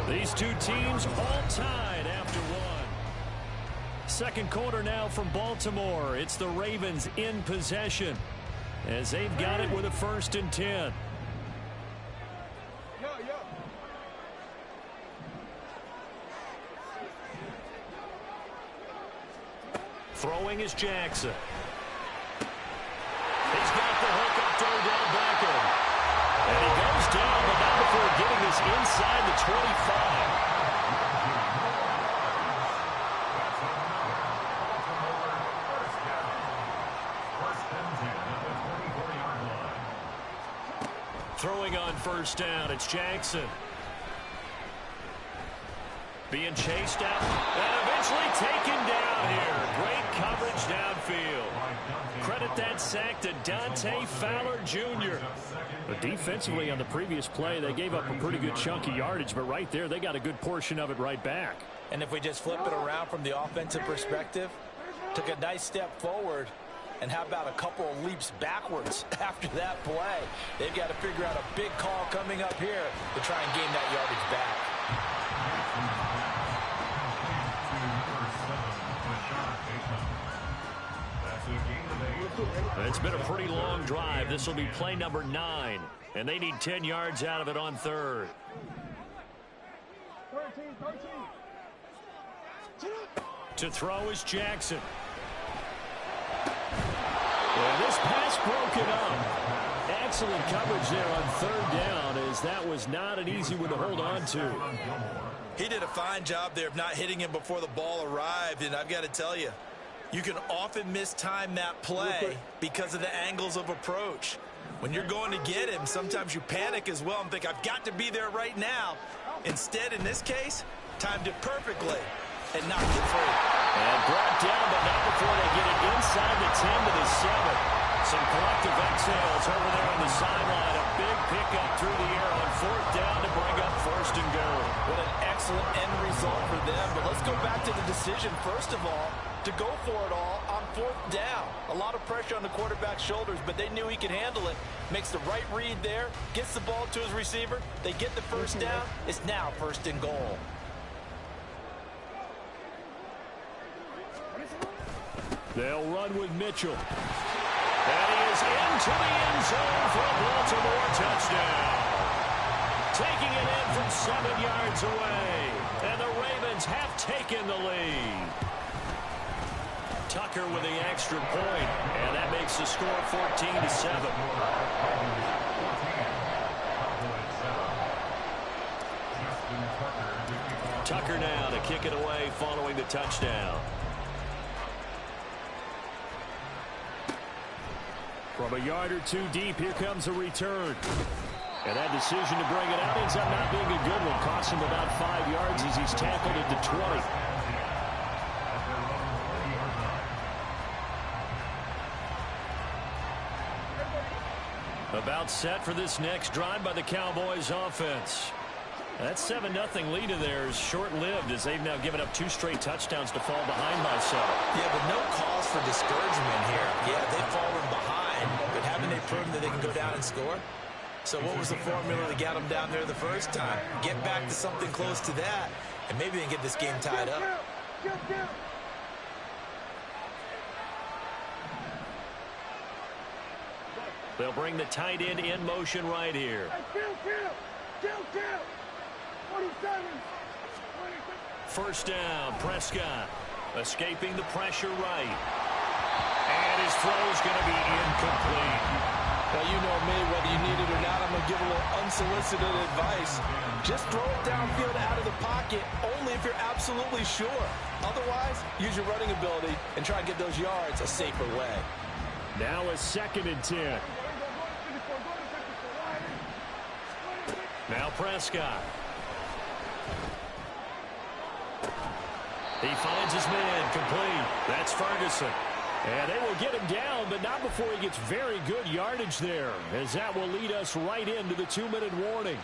These two teams all tied after one. Second quarter now from Baltimore. It's the Ravens in possession as they've got it with a 1st and 10. Throwing is Jackson. He's got the hook up to Odell Beckham. And he goes down, but not before getting this inside the 25. Throwing on first down, it's Jackson. Being chased out and eventually taken down here. Great coverage downfield. Credit that sack to Dante Fowler Jr. But defensively on the previous play, they gave up a pretty good chunk of yardage, but right there, they got a good portion of it right back. And if we just flip it around from the offensive perspective, took a nice step forward, and how about a couple of leaps backwards after that play? They've got to figure out a big call coming up here to try and gain that yardage back. It's been a pretty long drive. This will be play number 9, and they need 10 yards out of it on 3rd. To throw is Jackson. And this pass broken up. Excellent coverage there on 3rd down, as that was not an easy one to hold on to. He did a fine job there of not hitting him before the ball arrived, and I've got to tell you, you can often mistime that play because of the angles of approach. When you're going to get him, sometimes you panic as well and think, I've got to be there right now. Instead, in this case, timed it perfectly and knocked it free. And brought down, but not before they get it inside the 10 to the 7. Some collective exhales over there on the sideline. A big pickup through the air on 4th down to bring up 1st and goal. What an excellent end go back to the decision, first of all, to go for it all on 4th down. A lot of pressure on the quarterback's shoulders, but they knew he could handle it. Makes the right read there, gets the ball to his receiver. They get the first down. It's now 1st and goal. They'll run with Mitchell. And he is into the end zone for a Baltimore touchdown. Taking it in from 7 yards away. And the Ravens have taken the lead. Tucker with the extra point, and that makes the score 14-7. Tucker now to kick it away following the touchdown. From a yard or two deep, here comes a return. And that decision to bring it out ends up not being a good one. Costs him about 5 yards as he's tackled at the 20. About set for this next drive by the Cowboys offense. That 7-0 lead of theirs short-lived as they've now given up 2 straight touchdowns to fall behind by 7. Yeah, but no cause for discouragement here. Yeah, they've fallen behind, but haven't they proven that they can go down and score? So what was the formula to get them down there the first time? Get back to something close to that, and maybe they can get this game tied up. They'll bring the tight end in motion right here. First down, Prescott escaping the pressure right. And his throw is going to be incomplete. Well, you know me, whether you need it or not, I'm going to give a little unsolicited advice. Just throw it downfield out of the pocket, only if you're absolutely sure. Otherwise, use your running ability and try to get those yards a safer way. Now a 2nd and 10. Now Prescott. He finds his man complete. That's Ferguson. And they will get him down, but not before he gets very good yardage there, as that will lead us right into the 2-minute warning.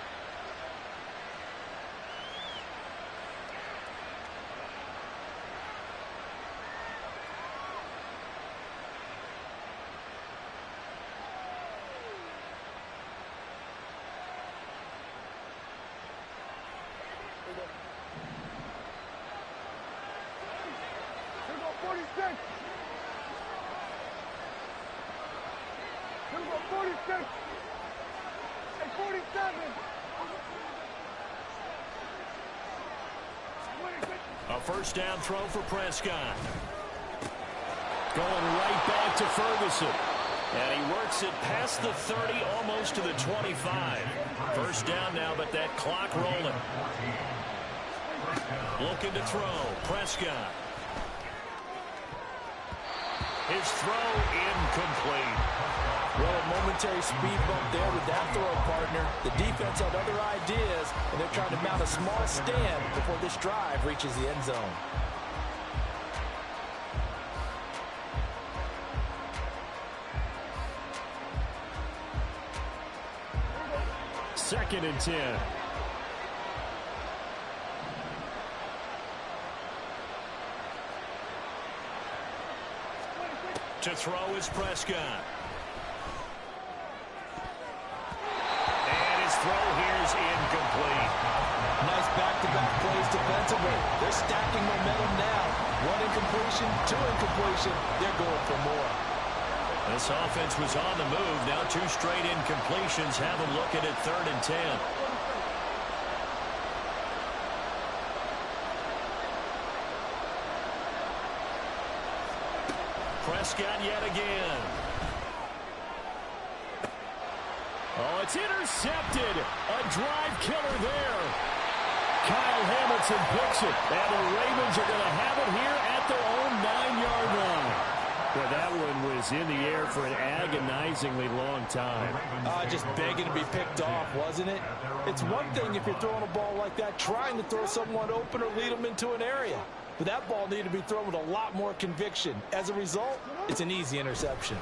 A first down throw for Prescott. Going right back to Ferguson. And he works it past the 30, almost to the 25. First down now, but that clock rolling. Looking to throw. Prescott. His throw incomplete. Well, a momentary speed bump there with that throw, partner. The defense had other ideas, and they're trying to mount a small stand before this drive reaches the end zone. Second and 10. To throw is Prescott. And his throw here is incomplete. Nice back-to-back plays defensively. They're stacking momentum now. 1 incompletion, 2 incompletion. They're going for more. This offense was on the move. Now 2 straight incompletions have them looking at 3rd and 10. Prescott yet again. Oh, it's intercepted. A drive killer there. Kyle Hamilton picks it. And the Ravens are going to have it here at their own 9-yard line. Well, that one was in the air for an agonizingly long time. Just begging to be picked off, wasn't it? It's one thing if you're throwing a ball like that, trying to throw someone open or lead them into an area. But that ball needed to be thrown with a lot more conviction. As a result, it's an easy interception.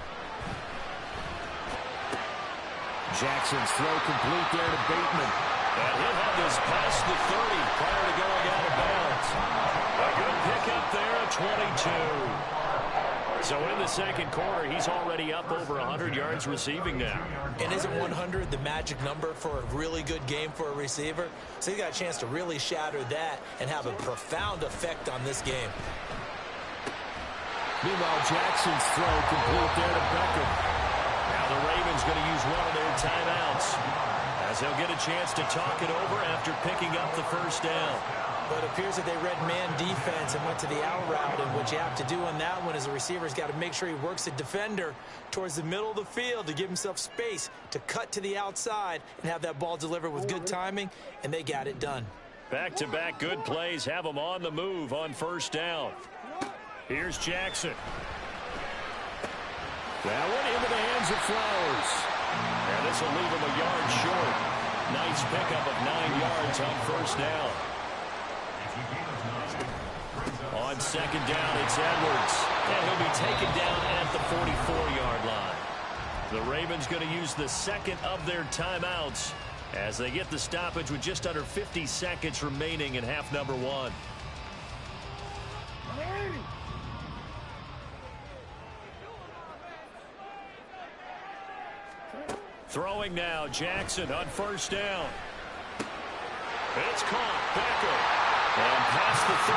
Jackson's throw complete there to Bateman. And he'll have this past the 30 prior to going out of bounds. A good pickup there, a 22. So in the second quarter, he's already up over 100 yards receiving now. And isn't 100 the magic number for a really good game for a receiver? So he got a chance to really shatter that and have a profound effect on this game. Meanwhile, Jackson's throw complete there to Beckham. Now the Ravens going to use one of their timeouts as they'll get a chance to talk it over after picking up the first down. But it appears that they read man defense and went to the out route. And what you have to do on that one is a receiver's got to make sure he works the defender towards the middle of the field to give himself space to cut to the outside and have that ball delivered with good timing, and they got it done. Back-to-back good plays have them on the move on first down. Here's Jackson. That one into the hands of Flowers. And this will leave him a yard short. Nice pickup of 9 yards on first down. On second down, it's Edwards. And he'll be taken down at the 44-yard line. The Ravens going to use the second of their timeouts as they get the stoppage with just under 50 seconds remaining in half number one. Throwing now, Jackson on first down. It's caught. Beckham. And past the 35,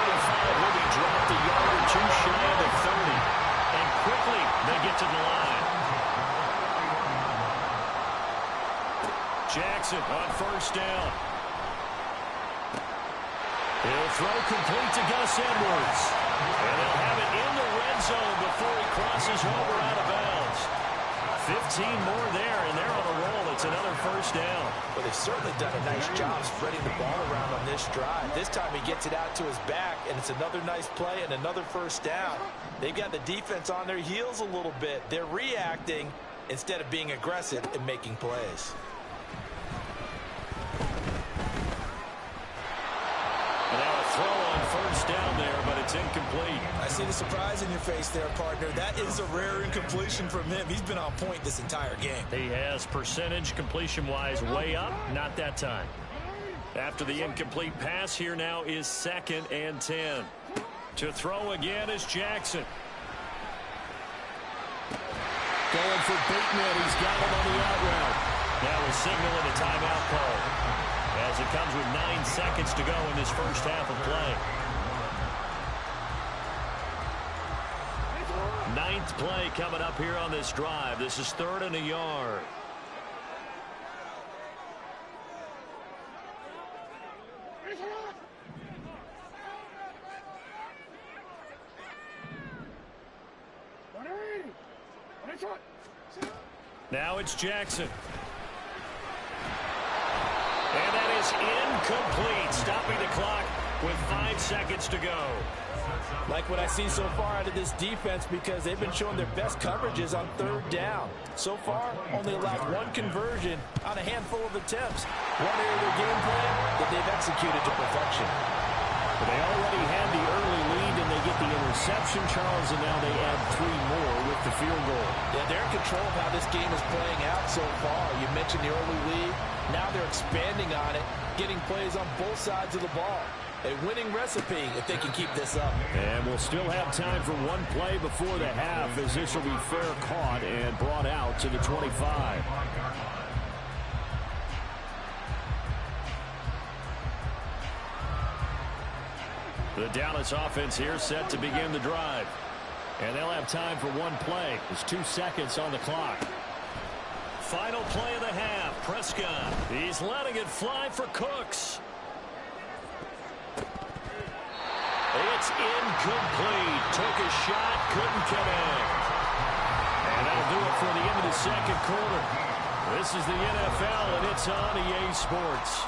will be dropped a yard or two shy of the 30. And quickly, they get to the line. Jackson on first down. He'll throw complete to Gus Edwards. And they'll have it in the red zone before he crosses over out of bounds. 15 more there, and they're on a roll. It's another first down. But they've certainly done a nice job spreading the ball around on this drive. This time he gets it out to his back, and it's another nice play and another first down. They've got the defense on their heels a little bit. They're reacting instead of being aggressive and making plays. And now a throw on first down there, but it's incomplete. I see the surprise in your face there, partner. That is a rare incompletion from him. He's been on point this entire game. He has percentage completion-wise way up. Not that time. After the incomplete pass, here now is 2nd and 10. To throw again is Jackson. Going for Bateman. He's got him on the out route. Now a signal and a timeout call as it comes with 9 seconds to go in this first half of play. 9th play coming up here on this drive. This is 3rd and a yard. Now it's Jackson. And that is incomplete, stopping the clock with 5 seconds to go. Like what I see so far out of this defense, because they've been showing their best coverages on 3rd down. So far, only allowed 1 conversion on a handful of attempts. One area of their game plan that they've executed to perfection. But they already had the early lead, and they get the interception, Charles, and now they add 3 more with the field goal. Yeah, they're in control of how this game is playing out so far. You mentioned the early lead. Now they're expanding on it, getting plays on both sides of the ball. A winning recipe if they can keep this up. And we'll still have time for 1 play before the half, as this will be fair caught and brought out to the 25. The Dallas offense here set to begin the drive. And they'll have time for 1 play. There's 2 seconds on the clock. Final play of the half. Prescott. He's letting it fly for Cooks. It's incomplete. Took a shot, couldn't connect. And that'll do it for the end of the second quarter. This is the NFL, and it's on EA Sports.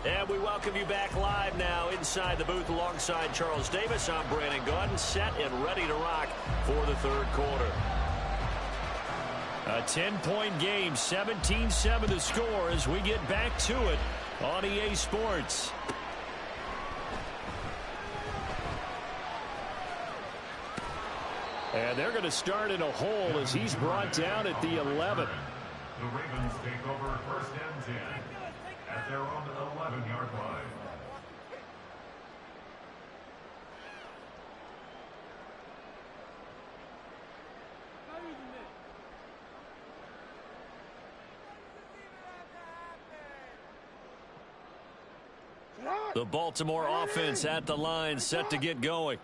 And we welcome you back live now inside the booth alongside Charles Davis. I'm Brandon Gaudin, set and ready to rock for the 3rd quarter. A 10-point game, 17-7 the score as we get back to it on EA Sports. And they're going to start in a hole as he's brought down at the 11. The Ravens take over first and 10 at their own 11-yard line. The Baltimore offense at the line, set to get going.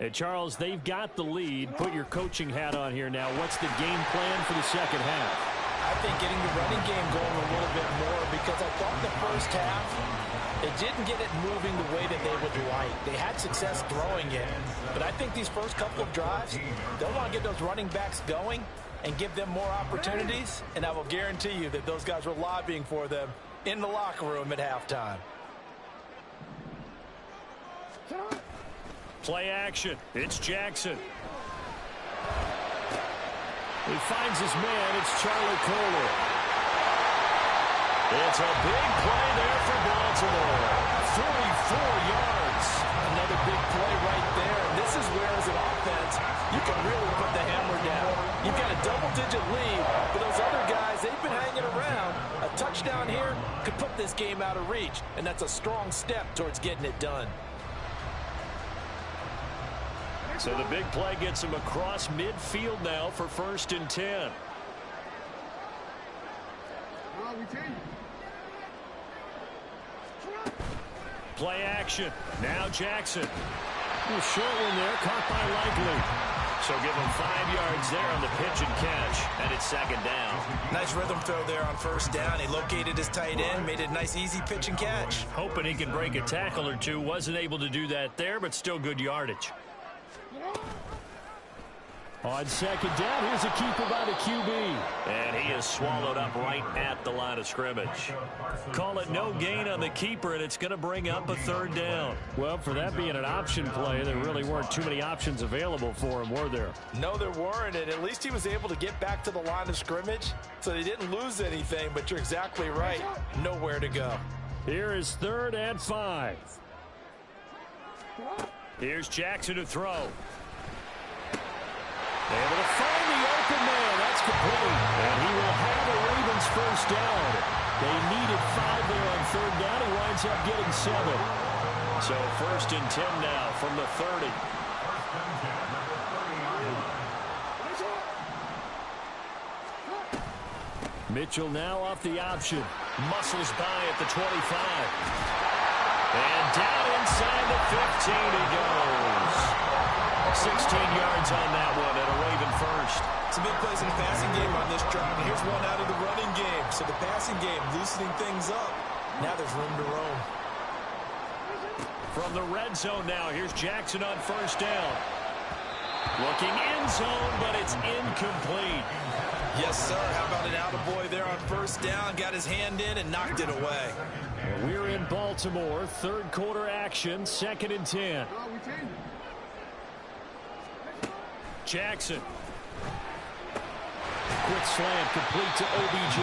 And Charles, they've got the lead. Put your coaching hat on here now. What's the game plan for the second half? I think getting the running game going a little bit more, because I thought the first half, it didn't get it moving the way that they would like. They had success throwing it, but I think these first couple of drives, they'll want to get those running backs going and give them more opportunities, and I will guarantee you that those guys were lobbying for them in the locker room at halftime. Play action. It's Jackson. He finds his man. It's Charlie Kohler. It's a big play there for Baltimore. 44 yards. Another big play right there. And this is where, as an offense, you can really put the hammer down. You've got a double-digit lead, but those other guys, they've been hanging around. A touchdown here could put this game out of reach, and that's a strong step towards getting it done. So the big play gets him across midfield now for first and 10. Play action. Now Jackson. A short one there, caught by Likely. So give him 5 yards there on the pitch and catch, and it's second down. Nice rhythm throw there on first down. He located his tight end, made it a nice, easy pitch and catch. Hoping he can break a tackle or two. Wasn't able to do that there, but still good yardage. On second down, here's a keeper by the QB. And he is swallowed up right at the line of scrimmage. Call it no gain on the keeper, and it's going to bring up a third down. Well, for that being an option play, there really weren't too many options available for him, were there? No, there weren't, and at least he was able to get back to the line of scrimmage, so they didn't lose anything, but you're exactly right. Nowhere to go. Here is 3rd and 5. Here's Jackson to throw. Able to find the open man. That's complete. And he will have the Ravens first down. They needed 5 there on 3rd down. He winds up getting 7. So first and 10 now from the 30. Mitchell now off the option. Muscles by at the 25. And down inside the 15 he goes. 16 yards on that one and a Raven first. Some big plays in the passing game on this drive, and here's one out of the running game. So the passing game loosening things up. Now there's room to roam. From the red zone now, here's Jackson on first down. Looking end zone, but it's incomplete. Yes, sir. How about an attaboy there on first down? Got his hand in and knocked it away. We're in Baltimore. 3rd quarter action. 2nd and 10. Jackson. Quick slant complete to OBJ.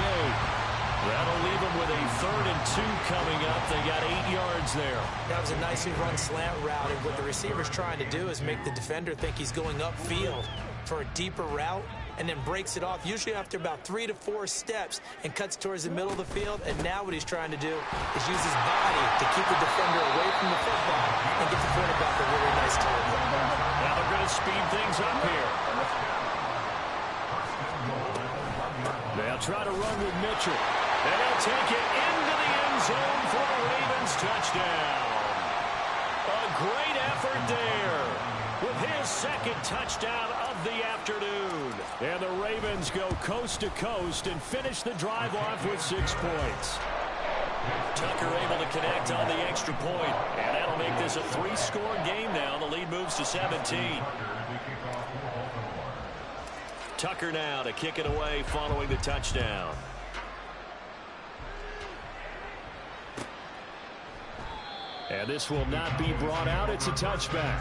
That'll leave them with a 3rd and 2 coming up. They got 8 yards there. That was a nicely run slant route, and what the receiver's trying to do is make the defender think he's going upfield for a deeper route, and then breaks it off, usually after about 3 to 4 steps, and cuts towards the middle of the field. And now what he's trying to do is use his body to keep the defender away from the football and get the quarterback a really nice target. Now they're going to speed things up here. They'll try to run with Mitchell. And they'll take it into the end zone for a Ravens touchdown. A great effort there with his 2nd touchdown of the afternoon. And the Ravens go coast to coast and finish the drive off with 6 points. Tucker able to connect on the extra point, and that'll make this a 3-score game now. The lead moves to 17. Tucker now to kick it away following the touchdown. And this will not be brought out. It's a touchback.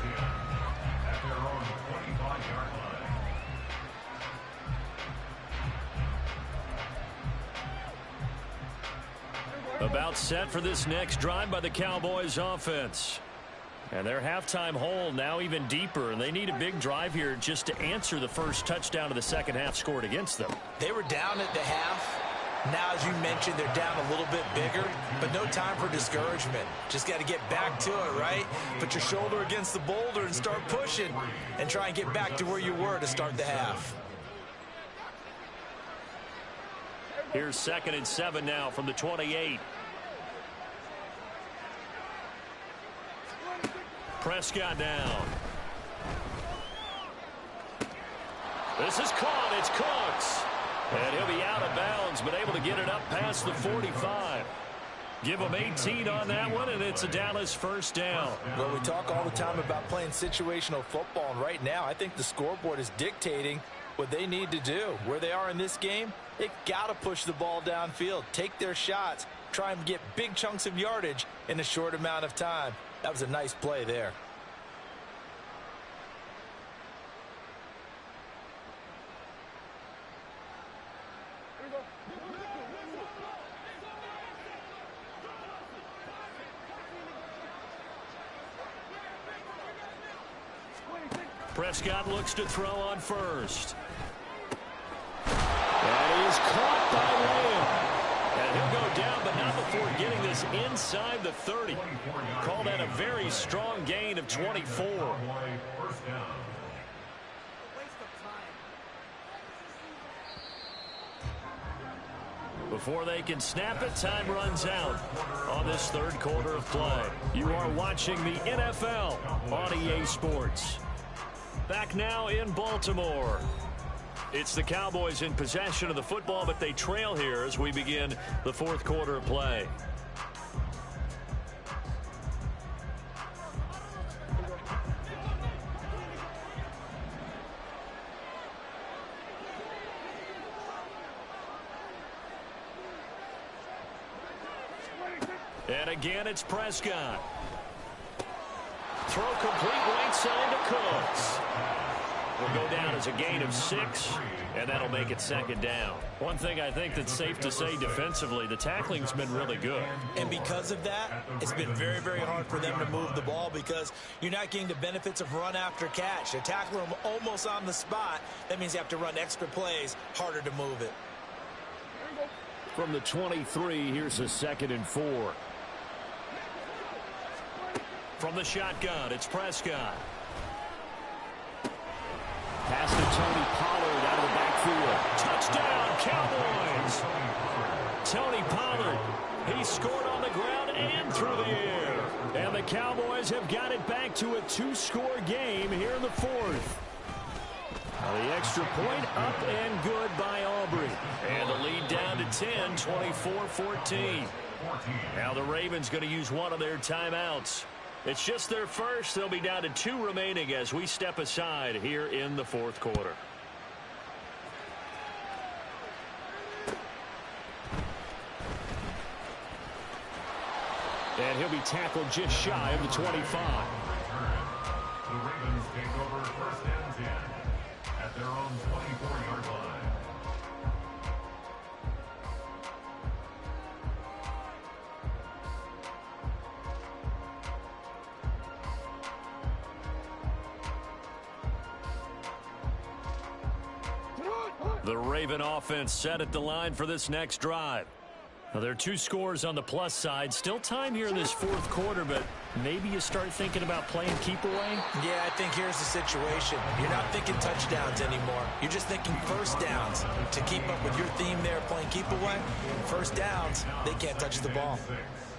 About set for this next drive by the Cowboys offense. And their halftime hole now even deeper, and they need a big drive here just to answer the first touchdown of the second half scored against them. They were down at the half. Now, as you mentioned, they're down a little bit bigger, but no time for discouragement. Just got to get back to it, right? Put your shoulder against the boulder and start pushing and try and get back to where you were to start the half. Here's 2nd and 7 now from the 28. Prescott down. This is caught. It's Cooks. And he'll be out of bounds, but able to get it up past the 45. Give him 18 on that one, and it's a Dallas first down. Well, we talk all the time about playing situational football, and right now I think the scoreboard is dictating what they need to do. Where they are in this game, they've got to push the ball downfield, take their shots, try and get big chunks of yardage in a short amount of time. That was a nice play there. Prescott looks to throw on first. And he's caught by Lamb. And he'll go down, but not before getting this inside the 30. Call that a very strong gain of 24. Before they can snap it, time runs out on this third quarter of play. You are watching the NFL on EA Sports. Back now in Baltimore. It's the Cowboys in possession of the football, but they trail here as we begin the fourth quarter of play. And again, it's Prescott. Throw complete right side to Cooks. Will go down as a gain of 6, and that'll make it 2nd down. One thing I think that's safe to say defensively, the tackling's been really good. And because of that, it's been very, very hard for them to move the ball because you're not getting the benefits of run after catch. They're tackling them almost on the spot. That means you have to run extra plays, harder to move it. From the 23, here's a 2nd and 4. From the shotgun, it's Prescott. Pass to Tony Pollard out of the backfield. Touchdown, Cowboys! Tony Pollard, he scored on the ground and through the air. And the Cowboys have got it back to a 2-score game here in the 4th. The extra point up and good by Aubrey. And the lead down to 10, 24-14. Now the Ravens going to use one of their timeouts. It's just their first. They'll be down to 2 remaining as we step aside here in the fourth quarter. And he'll be tackled just shy of the 25. The Ravens take over 1st and 10 at their own 24-yard line. The Raven offense set at the line for this next drive. Now, there are 2 scores on the plus side. Still time here in this fourth quarter, but maybe you start thinking about playing keep away? Yeah, I think here's the situation. You're not thinking touchdowns anymore. You're just thinking first downs. To keep up with your theme there, playing keep away, first downs, they can't touch the ball.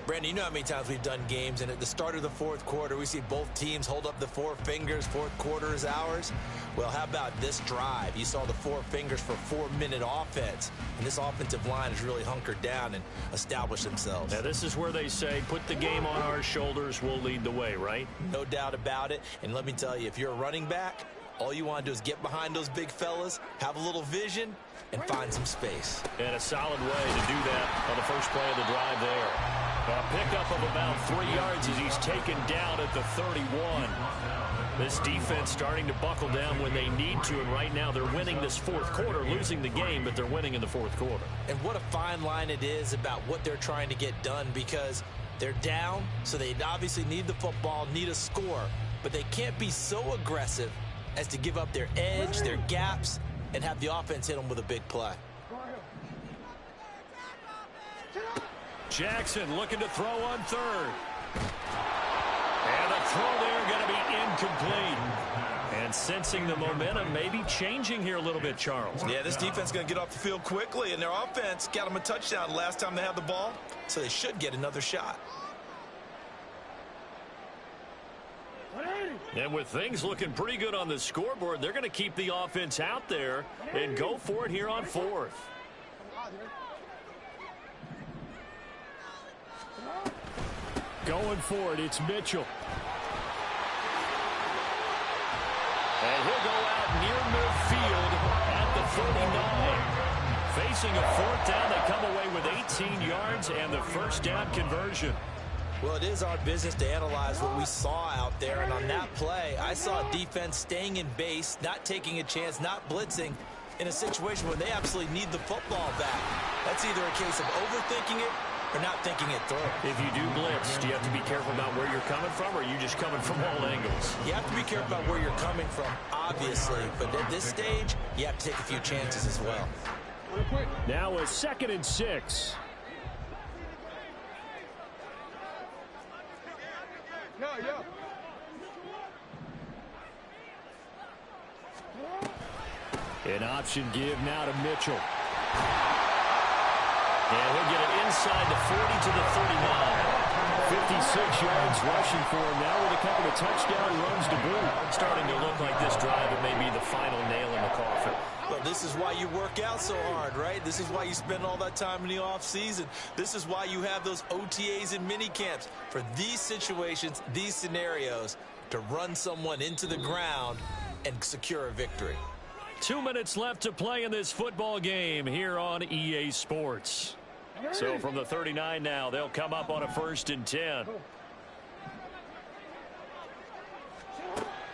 Brandon, you know how many times we've done games, and at the start of the fourth quarter, we see both teams hold up the 4 fingers, fourth quarter is ours. Well, how about this drive? You saw the 4 fingers for 4-minute offense, and this offensive line has really hunkered down and established themselves. Now, this is where they say, put the game on our shoulders, we'll lead the way, right? No doubt about it, and let me tell you, if you're a running back, all you want to do is get behind those big fellas, have a little vision, and find some space. And a solid way to do that on the first play of the drive there. A pickup of about 3 yards as he's taken down at the 31. This defense starting to buckle down when they need to, and right now they're winning this fourth quarter, losing the game, but they're winning in the fourth quarter. And what a fine line it is about what they're trying to get done, because They're down, so they obviously need the football, need a score, but they can't be so aggressive as to give up their edge, their gaps, and have the offense hit them with a big play. Jackson looking to throw on third. And the throw there going to be incomplete. And sensing the momentum maybe changing here a little bit, Charles. Yeah, this defense is going to get off the field quickly, and their offense got them a touchdown last time they had the ball, so they should get another shot. And with things looking pretty good on the scoreboard, they're going to keep the offense out there and go for it here on fourth. Going for it, it's Mitchell. And he'll go out near midfield at the 49. Facing a fourth down, they come away with 18 yards and the first down conversion. Well, it is our business to analyze what we saw out there, and on that play, I saw a defense staying in base, not taking a chance, not blitzing, in a situation where they absolutely need the football back. That's either a case of overthinking it or not thinking it through. If you do blitz, do you have to be careful about where you're coming from, or are you just coming from all angles? You have to be careful about where you're coming from, obviously, but at this stage, you have to take a few chances as well. Now a 2nd and 6. An option give now to Mitchell. And he'll get it inside the 40 to the 39. 56 yards rushing for him now with a couple of touchdown runs to boot. Starting to look like this drive, it may be the final nail in the coffin. Well, this is why you work out so hard, right? This is why you spend all that time in the offseason. This is why you have those OTAs and mini camps for these situations, these scenarios, to run someone into the ground and secure a victory. 2 minutes left to play in this football game here on EA Sports. So from the 39 now, they'll come up on a 1st and 10.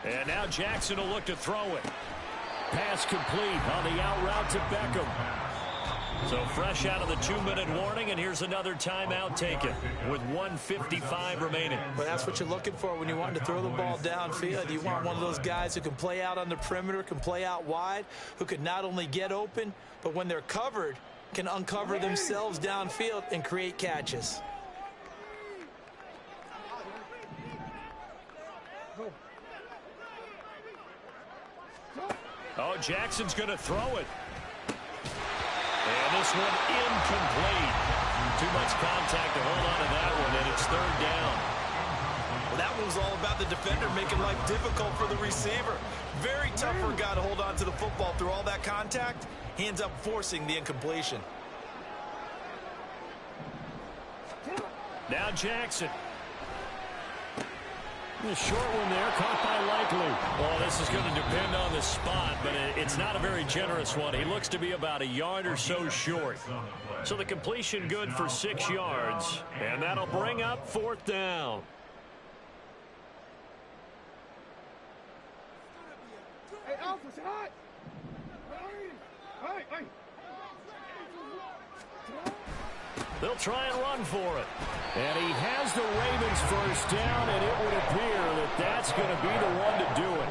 And now Jackson will look to throw it. Pass complete on the out route to Beckham. So fresh out of the 2-minute warning, and here's another timeout taken with 1:55 remaining. Well, that's what you're looking for when you want to throw the ball downfield. You want one of those guys who can play out on the perimeter, can play out wide, who can not only get open, but when they're covered, can uncover themselves downfield and create catches. Oh, Jackson's going to throw it. And this one incomplete. Too much contact to hold on to that one, and it's 3rd down. Well, that one was all about the defender making life difficult for the receiver. Very tough for a guy to hold on to the football through all that contact. Hands up, forcing the incompletion. Now Jackson. The short one there, caught by Likely. Well, this is going to depend on the spot, but it's not a very generous one. He looks to be about a yard or so short. So the completion good for 6 yards, and that'll bring up 4th down. Hey, Alpha, say hi. Hey. They'll try and run for it. And he has the Ravens first down, and it would appear that that's going to be the one to do it.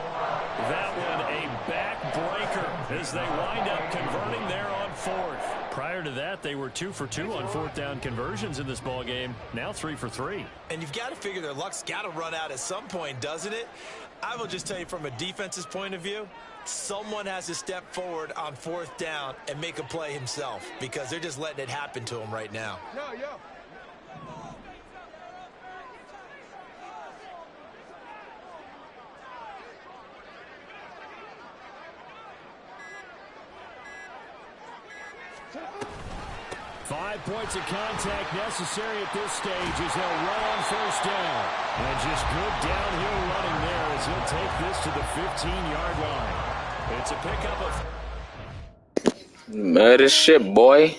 That one a backbreaker as they wind up converting there on 4th. Prior to that, they were 2 for 2 on 4th down conversions in this ball game. Now 3 for 3. And you've got to figure their luck's got to run out at some point, doesn't it? I will just tell you from a defense's point of view, someone has to step forward on 4th down and make a play himself because they're just letting it happen to him right now. Yo. 5 points of contact necessary at this stage as they'll run on 1st down. And just good downhill running there as he'll take this to the 15-yard line. It's a pickup of... Mad as shit, boy.